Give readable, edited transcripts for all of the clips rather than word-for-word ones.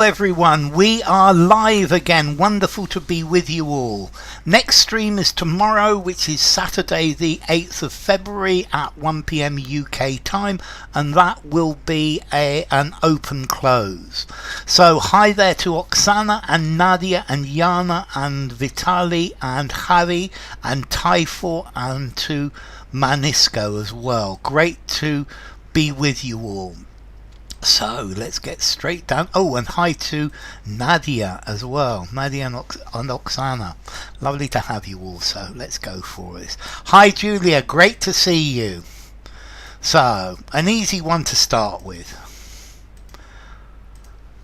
Everyone, we are live again. Wonderful to be with you all. Next stream is tomorrow, which is Saturday the 8th of February at 1 p.m. UK time, and that will be an open close. So hi there to Oksana and Nadia and Yana and Vitali and Harry and Typho and to Manisco as well. Great to be with you all. So let's get straight down. Oh, and hi to Nadia as well. Nadia and Oksana. Lovely to have you all. So let's go for this. Hi Julia, great to see you. So, an easy one to start with.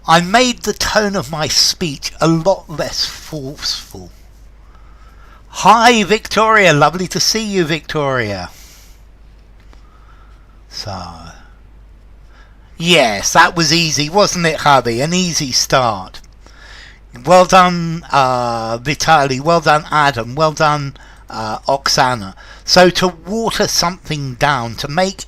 I made the tone of my speech a lot less forceful. Hi Victoria, lovely to see you, Victoria. So... yes, that was easy, wasn't it, hubby? An easy start. Well done, Vitali. Well done, Adam. Well done, Oksana. So to water something down, to make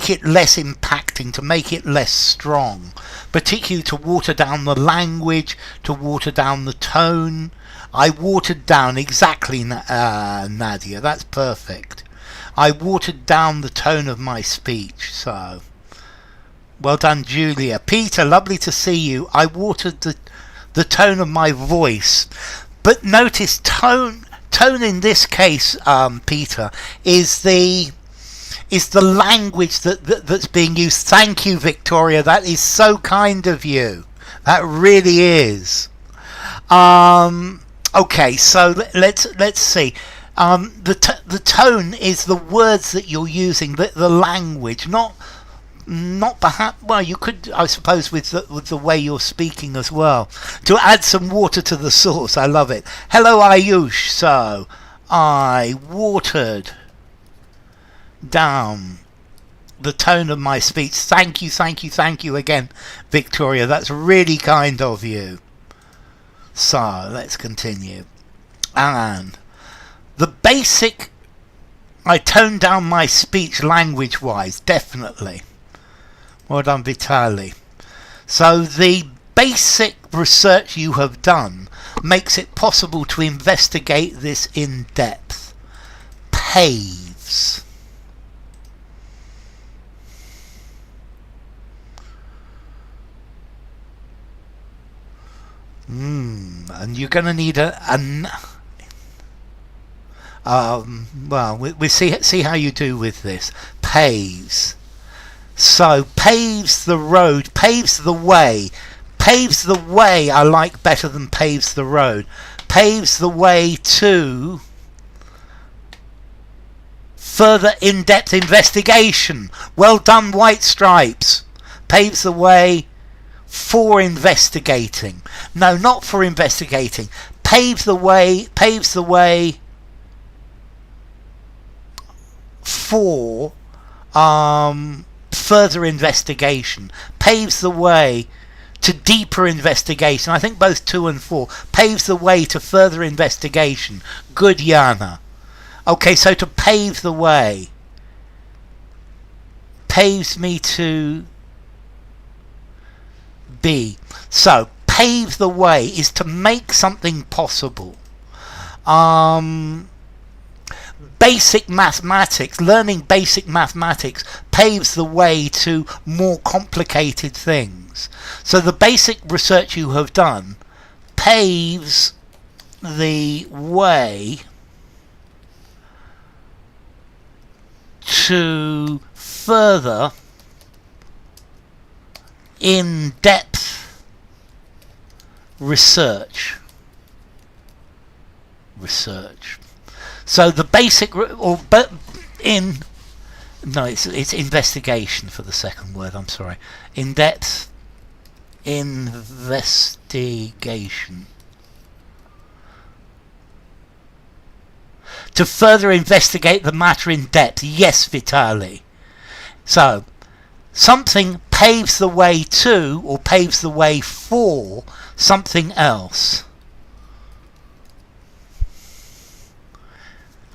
it less impacting, to make it less strong, particularly to water down the language, to water down the tone. I watered down exactly, Nadia. That's perfect. I watered down the tone of my speech, so... well done, Julia. Peter, lovely to see you. I watered the tone of my voice. But notice tone in this case, Peter, is the language that's being used. Thank you, Victoria. That is so kind of you. That really is. Okay, so let's see. The tone is the words that you're using, the language, not perhaps, well, you could, I suppose, with the way you're speaking as well, to add some water to the sauce. I love it. Hello, Ayush. So I watered down the tone of my speech. Thank you again, Victoria. That's really kind of you. So let's continue. And the basic, I toned down my speech language wise, definitely. Well done, Vitali. So the basic research you have done makes it possible to investigate this in depth. PAVES. And you're going to need well, we'll see how you do with this. PAVES. So, paves the road, paves the way. Paves the way I like better than paves the road. Paves the way to further in-depth investigation. Well done, White Stripes. Paves the way for investigating. No, not for investigating. Paves the way for further investigation. Paves the way to deeper investigation. I think both 2 and 4. Paves the way to further investigation. Good, Yana. Okay, so to pave the way paves me to be. So pave the way is to make something possible. Basic mathematics, learning basic mathematics paves the way to more complicated things. So the basic research you have done paves the way to further in-depth research. So the basic, it's investigation for the second word, I'm sorry. In-depth investigation. To further investigate the matter in depth. Yes, Vitali. So, something paves the way to, or paves the way for, something else.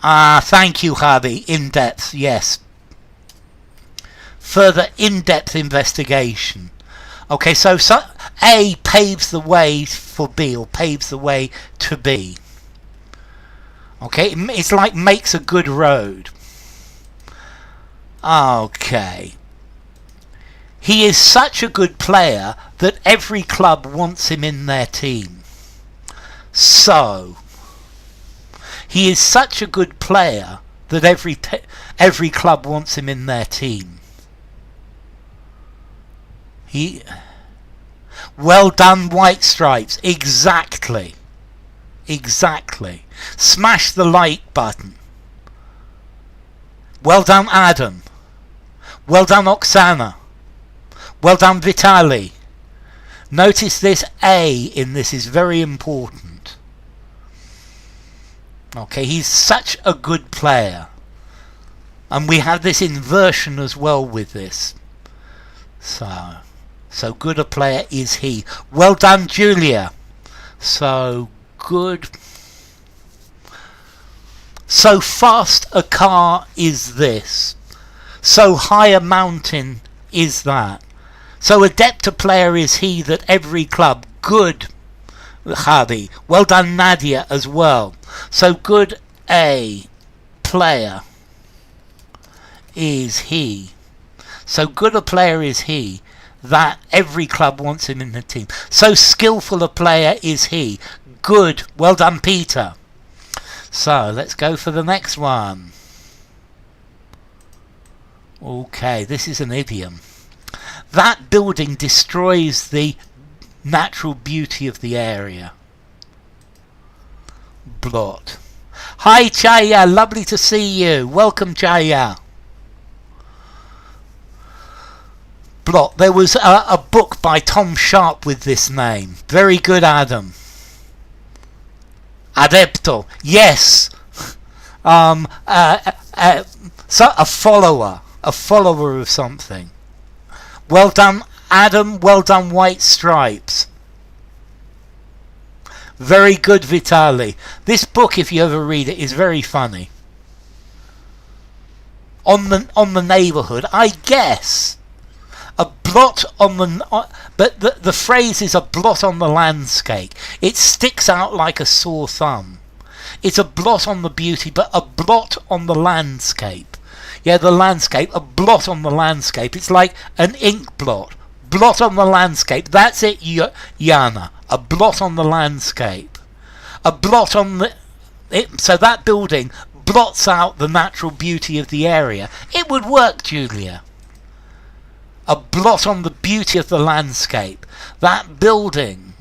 Thank you, Harvey. In-depth, yes. Further in-depth investigation. Okay, so A paves the way for B, or paves the way to B. Okay, it's like makes a good road. Okay. He is such a good player that every club wants him in their team. So, he is such a good player that every club wants him in their team. Well done, White Stripes. Exactly. Exactly. Smash the like button. Well done, Adam. Well done, Oksana. Well done, Vitali. Notice this A in this is very important. Okay, he's such a good player. And we have this inversion as well with this. So good a player is he. Well done, Julia. So good. So fast a car is this. So high a mountain is that. So adept a player is he that every club. Good, Javi. Well done, Nadia, as well. So good a player is he. So good a player is he that every club wants him in the team. So skillful a player is he. Good. Well done, Peter. So let's go for the next one. Okay, this is an idiom. That building destroys the natural beauty of the area. Blot. Hi Chaya, lovely to see you. Welcome Chaya. Blot. There was a book by Tom Sharp with this name. Very good, Adam. Adepto. Yes. So a follower of something. Well done, Adam. Well done, White Stripes. Very good, Vitali. This book, if you ever read it, is very funny. On the neighbourhood, I guess. A blot on the... But the phrase is a blot on the landscape. It sticks out like a sore thumb. It's a blot on the beauty, but a blot on the landscape. Yeah, the landscape, a blot on the landscape. It's like an ink blot. Blot on the landscape. That's it, Yana. A blot on the landscape. A blot on the... So that building blots out the natural beauty of the area. It would work, Julia. A blot on the beauty of the landscape. That building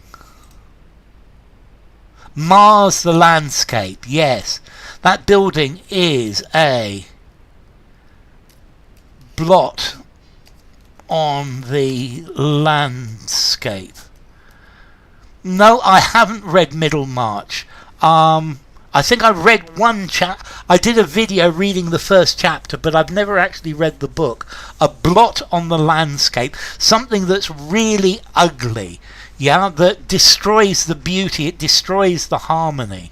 mars the landscape. Yes, that building is a blot on the landscape. No, I haven't read Middlemarch. I think I read one I did a video reading the first chapter, but I've never actually read the book. A blot on the landscape. Something that's really ugly. Yeah, that destroys the beauty. It destroys the harmony.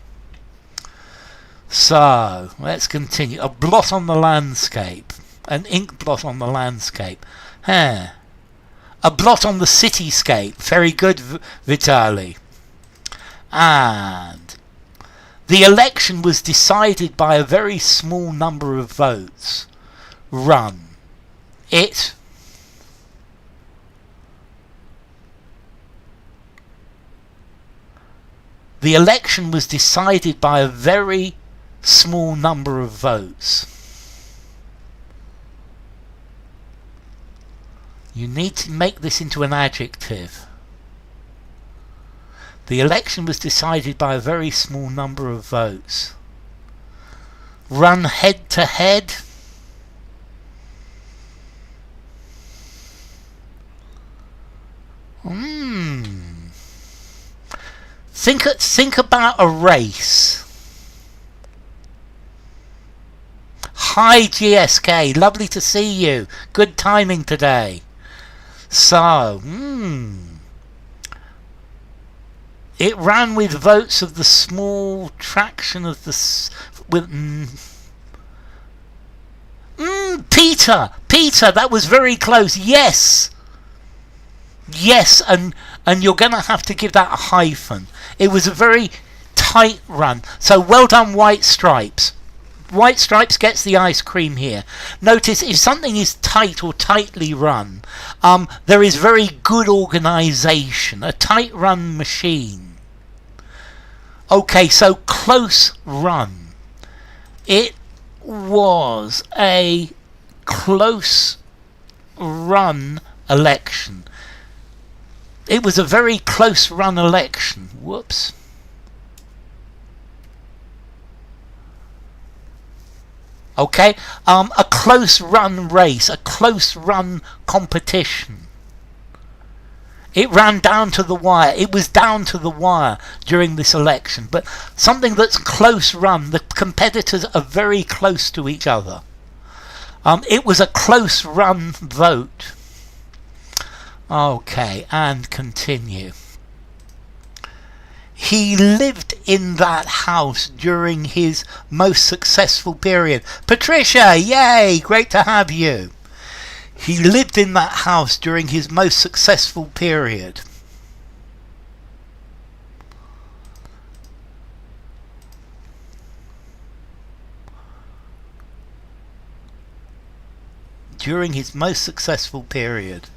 So, let's continue. A blot on the landscape. An ink blot on the landscape. A blot on the cityscape. Very good, Vitali. And the election was decided by a very small number of votes. Run. It The election was decided by a very small number of votes. You need to make this into an adjective. The election was decided by a very small number of votes. Run head to head. Think about a race. Hi GSK, lovely to see you. Good timing today. So, it ran with votes of the small traction of the... Peter, that was very close. Yes. Yes, and you're going to have to give that a hyphen. It was a very tight run. So well done, White Stripes. White Stripes gets the ice cream here. Notice if something is tight or tightly run, there is very good organisation. A tight run machine. Okay, so close run. It was a close run election. It was a very close run election. Whoops. Okay, a close run race, a close run competition. It ran down to the wire. It was down to the wire during this election. But something that's close run, the competitors are very close to each other. It was a close run vote. Okay, and continue. He lived in that house during his most successful period. Patricia, yay, great to have you. He lived in that house during his most successful period. During his most successful period.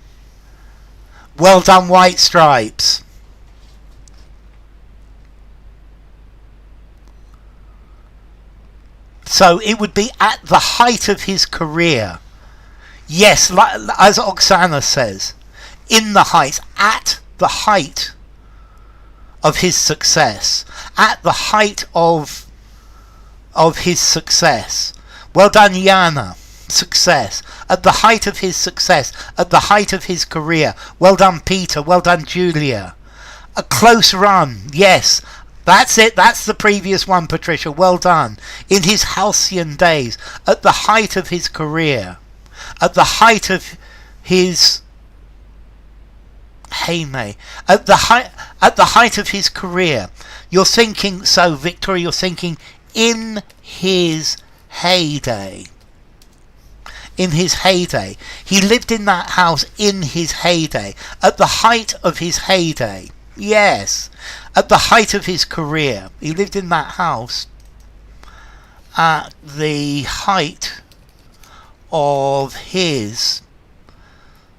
Well done, White Stripes. So it would be at the height of his career. Yes, as Oksana says, in the heights, at the height of his success, at the height of his success. Well done, Yana. Success. At the height of his success, at the height of his career. Well done, Peter. Well done, Julia. A close run. Yes, that's it. That's the previous one, Patricia. Well done. In his halcyon days, at the height of his career. At the height of his heyday, at the height of his career. You're thinking, so Victoria, you're thinking in his heyday. In his heyday. He lived in that house in his heyday. At the height of his heyday. Yes. At the height of his career. He lived in that house at the height of his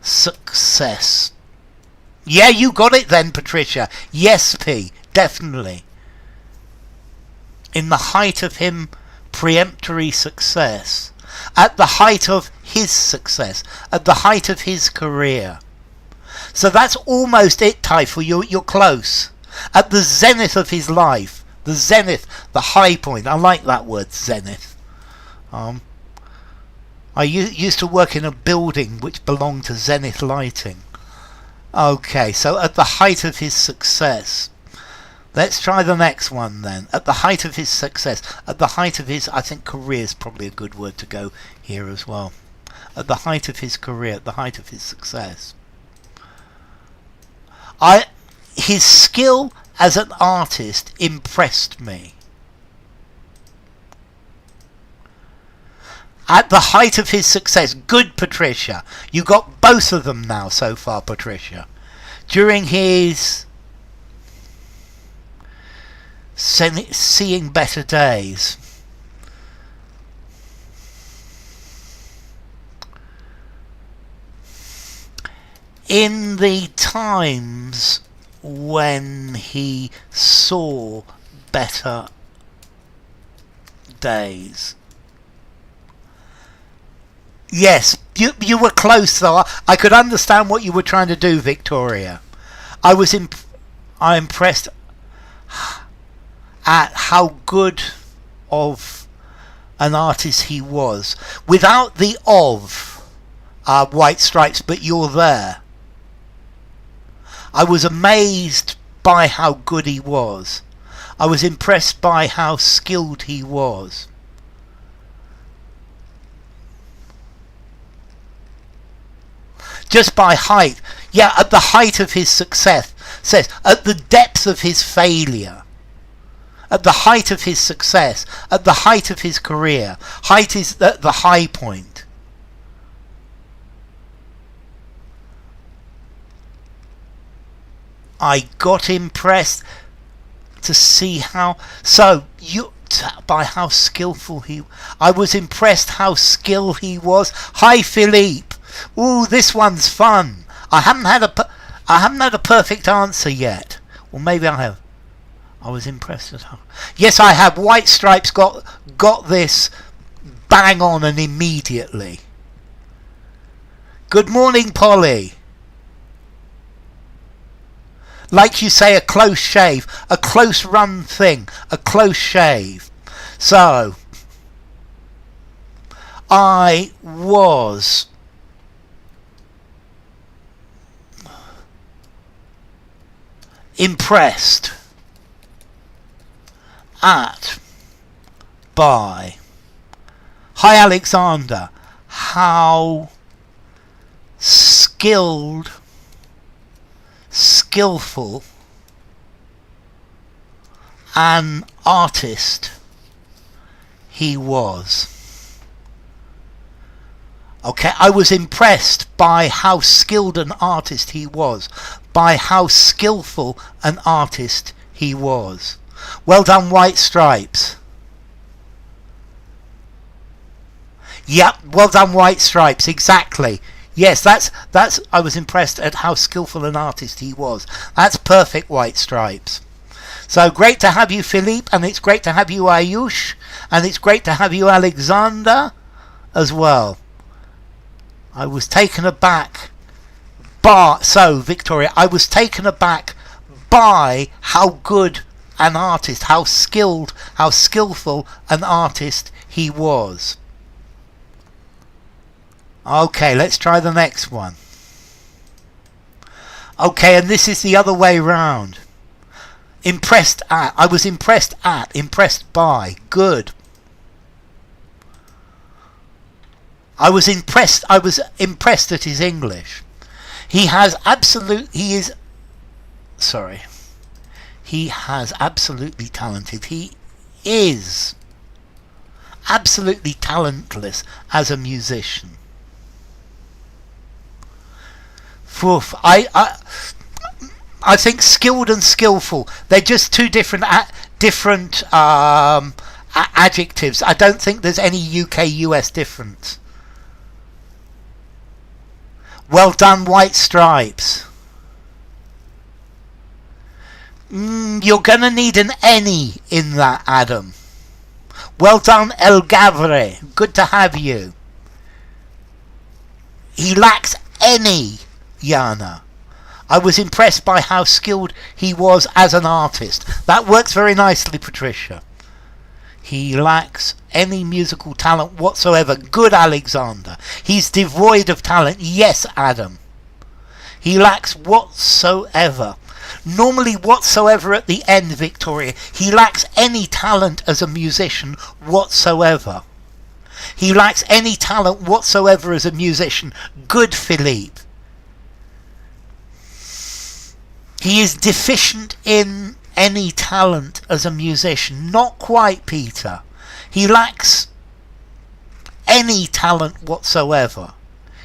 success. Yeah, you got it then, Patricia. Yes, P, definitely. In the height of him preemptory success. At the height of his success. At the height of his career. So that's almost it, Typhel. You're close. At the zenith of his life. The zenith, the high point. I like that word, zenith. I used to work in a building which belonged to Zenith Lighting. Okay, so at the height of his success. Let's try the next one then. At the height of his success. At the height of his, I think career is probably a good word to go here as well. At the height of his career, at the height of his success. His skill as an artist impressed me. At the height of his success. Good, Patricia. You got both of them now so far, Patricia. During his seeing better days. In the times when he saw better days. Yes, you were close though. I could understand what you were trying to do, Victoria. I'm impressed at how good of an artist he was. Without the White Stripes, but you're there. I was amazed by how good he was. I was impressed by how skilled he was. Just by height. Yeah, at the height of his success. Says, at the depth of his failure. At the height of his success. At the height of his career. Height is at the high point. I got impressed to see how, so you, by how skillful I was impressed how skilled he was. Hi Philippe. Ooh, this one's fun. I haven't had a perfect answer yet. Or maybe I have. I was impressed at how. Yes, I have. White Stripes got this bang on and immediately. Good morning, Polly. Like you say, a close shave, a close run thing, a close shave. So, I was impressed by, hi Alexander, how skillful an artist he was. Okay, I was impressed by how skilled an artist he was, by how skillful an artist he was. Well done, White Stripes. Yep, well done, White Stripes, exactly. Yes, that's I was impressed at how skillful an artist he was. That's perfect, White Stripes. So great to have you, Philippe, and it's great to have you, Ayush, and it's great to have you, Alexander, as well. I was taken aback Victoria, I was taken aback by how good an artist, how skillful an artist he was. Okay, let's try the next one. Okay, and this is the other way round. Impressed at, I was impressed by, good. I was impressed at his English. He is absolutely talented. He is absolutely talentless as a musician. I think skilled and skillful, they're just two different adjectives. I don't think there's any UK-US difference. Well done, White Stripes. You're going to need an any in that, Adam. Well done, El Gavre. Good to have you. He lacks any, Yana. I was impressed by how skilled he was as an artist. That works very nicely, Patricia. He lacks any musical talent whatsoever. Good, Alexander. He's devoid of talent. Yes, Adam. He lacks whatsoever. Normally whatsoever at the end, Victoria. He lacks any talent as a musician whatsoever. He lacks any talent whatsoever as a musician. Good, Philippe. He is deficient in any talent as a musician. Not quite, Peter. He lacks any talent whatsoever.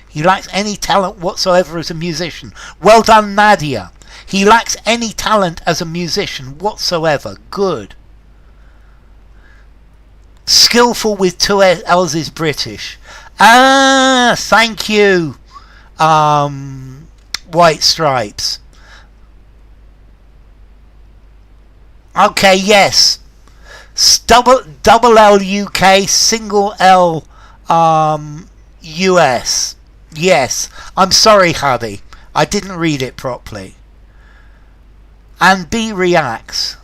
He lacks any talent whatsoever as a musician. Well done, Nadia. He lacks any talent as a musician whatsoever. Good. Skillful with two L's is British. Thank you, White Stripes. Okay, yes. Double L UK, single L US. Yes. I'm sorry, Hadi. I didn't read it properly. And B reacts.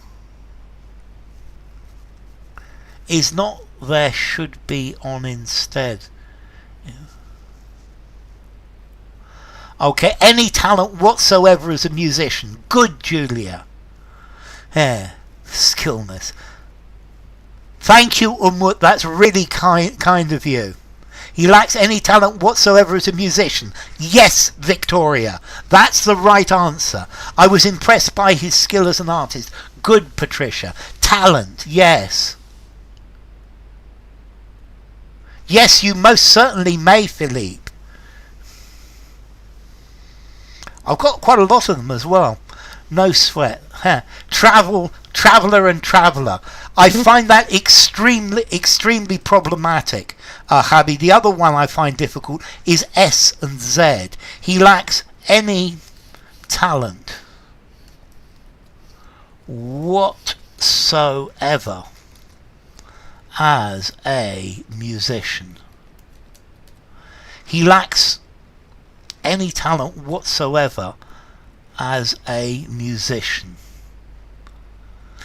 Is not there should be on instead. Okay, any talent whatsoever as a musician. Good, Julia. Yeah. Skillness. Thank you, Umut. That's really kind of you. He lacks any talent whatsoever as a musician. Yes, Victoria. That's the right answer. I was impressed by his skill as an artist. Good, Patricia. Talent. Yes. Yes, you most certainly may, Philippe. I've got quite a lot of them as well. No sweat. Traveller and traveller. I find that extremely problematic, Habi. The other one I find difficult is S and Z. He lacks any talent whatsoever as a musician. He lacks any talent whatsoever as a musician.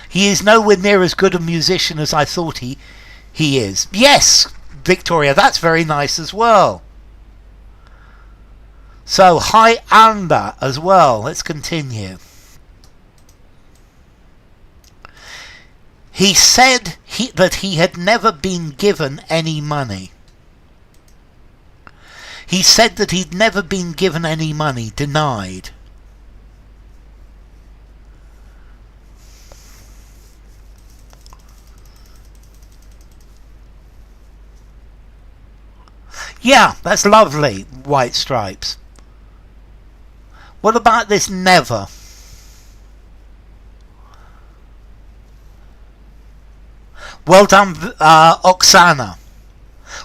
He is nowhere near as good a musician as I thought he is. Yes, Victoria, that's very nice as well. So, hi Anda as well. Let's continue. He said that he had never been given any money. He said that he'd never been given any money, denied. Yeah, that's lovely, White Stripes. What about this never? Well done, Oksana.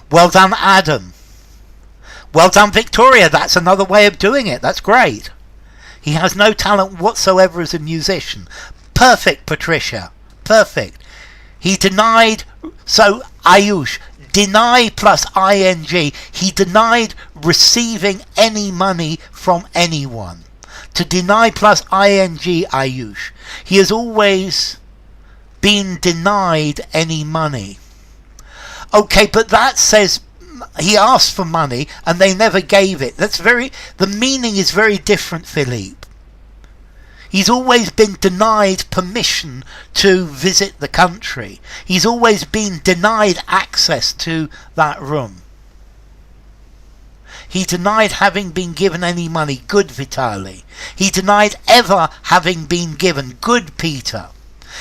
Well done, Adam. Well done, Victoria. That's another way of doing it. That's great. He has no talent whatsoever as a musician. Perfect, Patricia. Perfect. He denied... So, Ayush, deny plus ing. He denied receiving any money from anyone. To deny plus ing, Ayush. He has always been denied any money. Okay, but that says he asked for money and they never gave it. The meaning is very different, Philippe. He's always been denied permission to visit the country. He's always been denied access to that room. He denied having been given any money. Good, Vitali. He denied ever having been given. Good, Peter.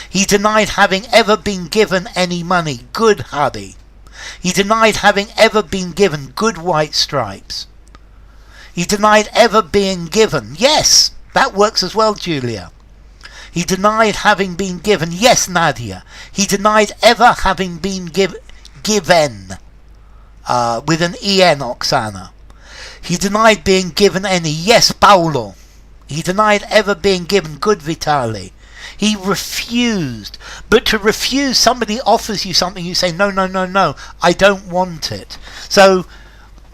He denied having ever been given any money. Good, Hubby. He denied having ever been given. Good, White Stripes. He denied ever being given. Yes, that works as well, Julia. He denied having been given. Yes, Nadia. He denied ever having been given. With an en, Oksana. He denied being given any. Yes, Paolo. He denied ever being given. Good, Vitali. He refused. But to refuse, somebody offers you something, you say, no, no, no, no, I don't want it. So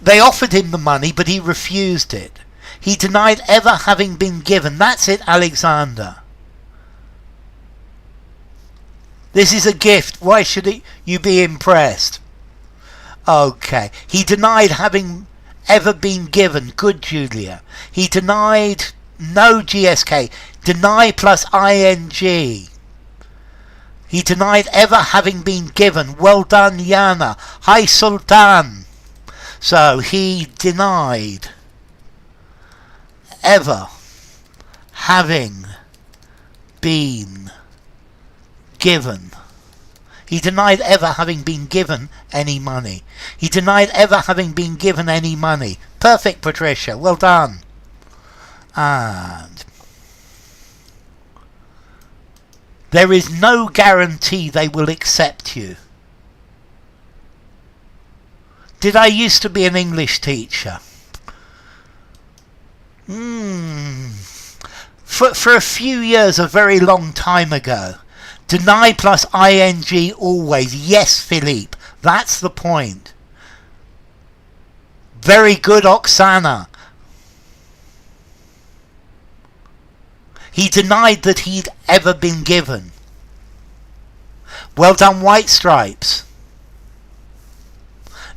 they offered him the money, but he refused it. He denied ever having been given. That's it, Alexander. This is a gift. Why should you be impressed? Okay. He denied having ever been given. Good, Julia. He denied... No, GSK. Deny plus ing. He denied ever having been given. Well done, Yana. Hi, Sultan. So, he denied ever having been given. He denied ever having been given any money. He denied ever having been given any money. Perfect, Patricia. Well done. And there is no guarantee they will accept you. Did I used to be an English teacher? For a few years, a very long time ago. Deny plus ing always. Yes, Philippe. That's the point. Very good, Oksana. He denied that he'd ever been given. Well done, White Stripes.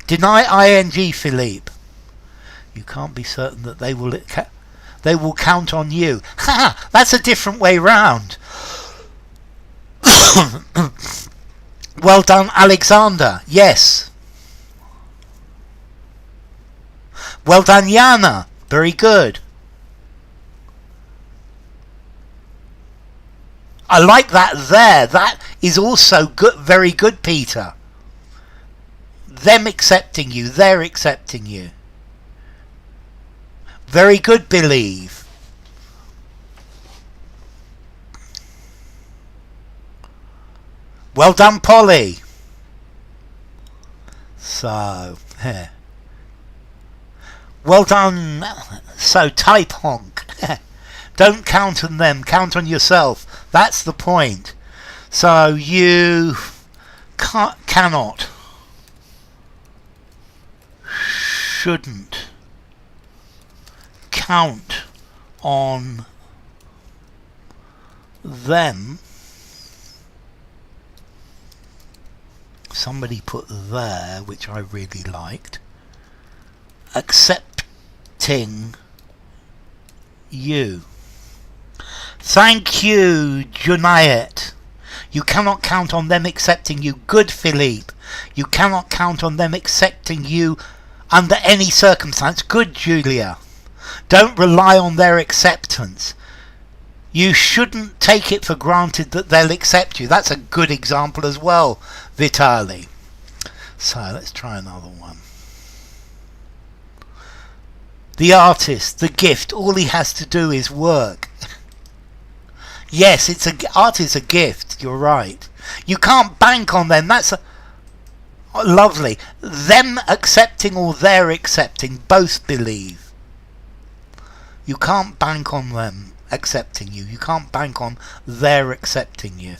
Deny ing, Philippe. You can't be certain that they will count on you. Ha! That's a different way round. Well done, Alexander. Yes. Well done, Yana. Very good. I like that there. That is also good. Very good, Peter. Them accepting you. They're accepting you. Very good, Believe. Well done, Polly. So, yeah. Well done. So, type honk. Don't count on them, count on yourself. That's the point. So, you cannot, shouldn't count on them. Somebody put there, which I really liked. Accepting you. Thank you, Junayet. You cannot count on them accepting you. Good, Philippe. You cannot count on them accepting you under any circumstance. Good, Julia. Don't rely on their acceptance. You shouldn't take it for granted that they'll accept you. That's a good example as well, Vitali. So let's try another one. The artist, the gift, all he has to do is work. Yes, art is a gift, you're right. You can't bank on them, that's lovely. Them accepting or their accepting, both believe. You can't bank on them accepting you. You can't bank on their accepting you.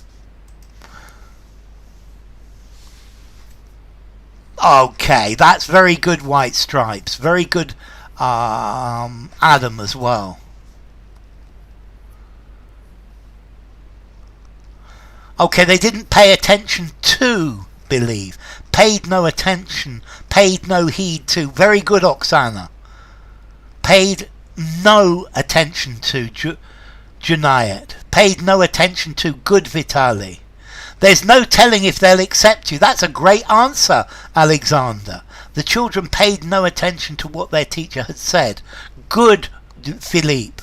Okay, that's very good, White Stripes. Very good, Adam as well. Okay, they didn't pay attention to believe. Paid no attention. Paid no heed to. Very good, Oksana. Paid no attention to. Junayet. Paid no attention to. Good, Vitali. There's no telling if they'll accept you. That's a great answer, Alexander. The children paid no attention to what their teacher had said. Good, Philippe.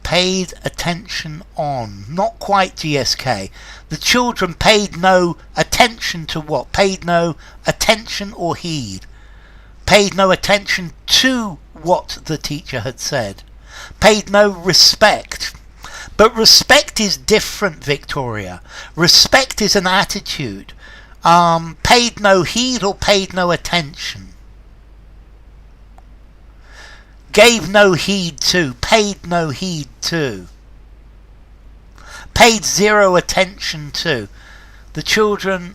Paid attention on. Not quite GSK. The children paid no attention to what? Paid no attention or heed. Paid no attention to what the teacher had said. Paid no respect. But respect is different, Victoria. Respect is an attitude. Paid no heed or paid no attention. Gave no heed to. Paid no heed to. Paid zero attention to. The children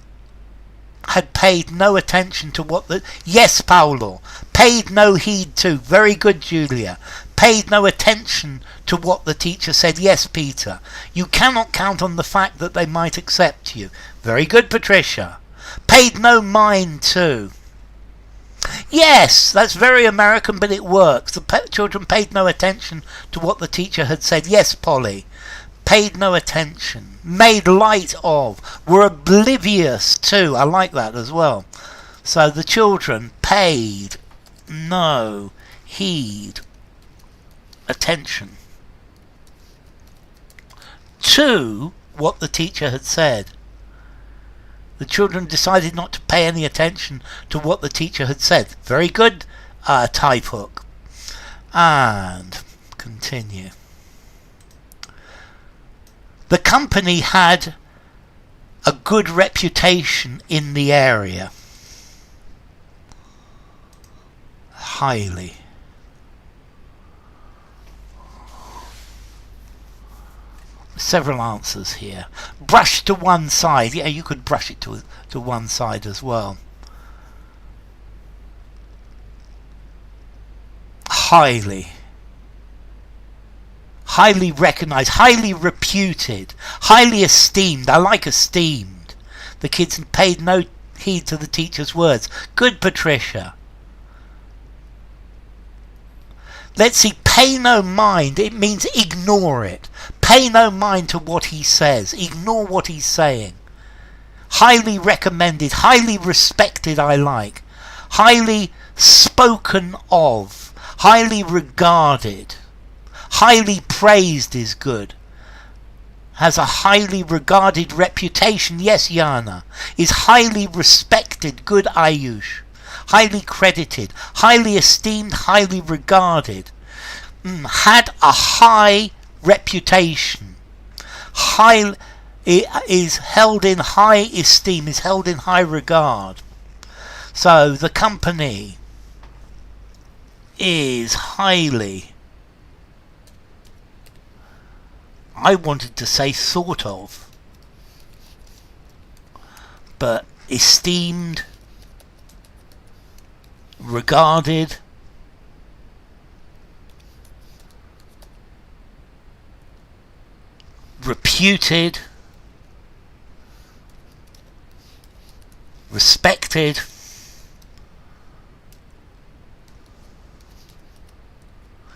had paid no attention to what the... Yes, Paolo. Paid no heed to. Very good, Julia. Paid no attention to what the teacher said. Yes, Peter. You cannot count on the fact that they might accept you. Very good, Patricia. Paid no mind to. Yes, that's very American, but it works. The children paid no attention to what the teacher had said. Yes, Polly. Paid no attention. Made light of. Were oblivious to. I like that as well. So the children paid no heed, attention to what the teacher had said. The children decided not to pay any attention to what the teacher had said. Very good, type hook. And continue. The company had a good reputation in the area. Highly. Several answers here. Brush to one side. Yeah, you could brush it to one side as well. Highly. Highly recognized. Highly reputed. Highly esteemed. I like esteemed. The kids paid no heed to the teacher's words. Good, Patricia. Let's see, pay no mind, it means ignore it. Pay no mind to what he says. Ignore what he's saying. Highly recommended, highly respected, I like. Highly spoken of. Highly regarded. Highly praised is good. Has a highly regarded reputation. Yes, Yana. Is highly respected. Good, Ayush. Highly credited, highly esteemed, highly regarded. Had a high reputation. It is held in high esteem, is held in high regard. So the company is highly, I wanted to say thought of, but esteemed, regarded, reputed, respected,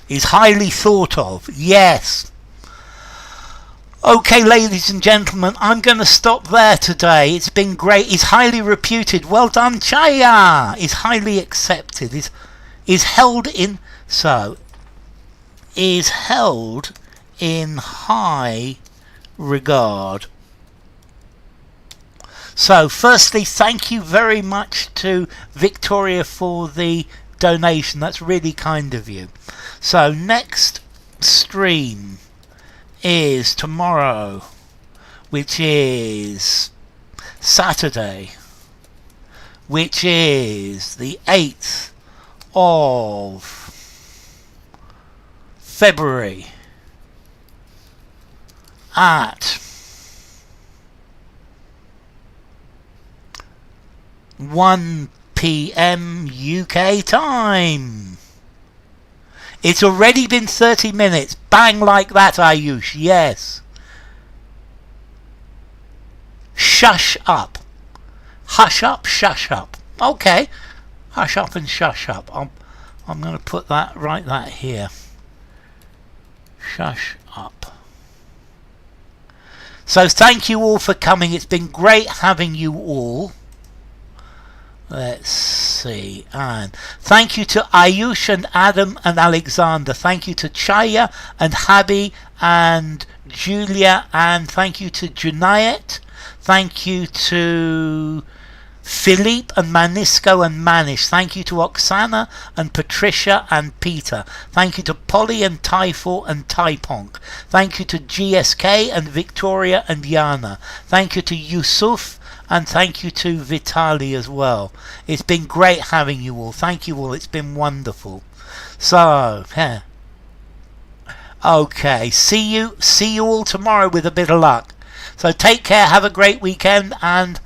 is highly thought of. Yes. Okay, ladies and gentlemen, I'm going to stop there today. It's been great. Is highly reputed. Well done, Chaya. Is highly accepted. Is held in, so is held in high regard. So firstly, thank you very much to Victoria for the donation. That's really kind of you. So next stream is tomorrow, which is Saturday, which is the 8th of February at 1 p.m. UK time. It's already been 30 minutes. Bang like that, Ayush. Yes. Shush up. Hush up, shush up. Okay. Hush up and shush up. I'm going to put that, write that here. Shush up. So thank you all for coming. It's been great having you all. Let's see, and thank you to Ayush and Adam and Alexander. Thank you to Chaya and Habi and Julia, and thank you to Junayet. Thank you to Philippe and Manisco and Manish. Thank you to Oksana and Patricia and Peter. Thank you to Polly and Typho and Typonk. Thank you to GSK and Victoria and Yana. Thank you to Yusuf. And thank you to Vitali as well. It's been great having you all. Thank you all. It's been wonderful. So, yeah. Okay. See you all tomorrow with a bit of luck. So take care. Have a great weekend and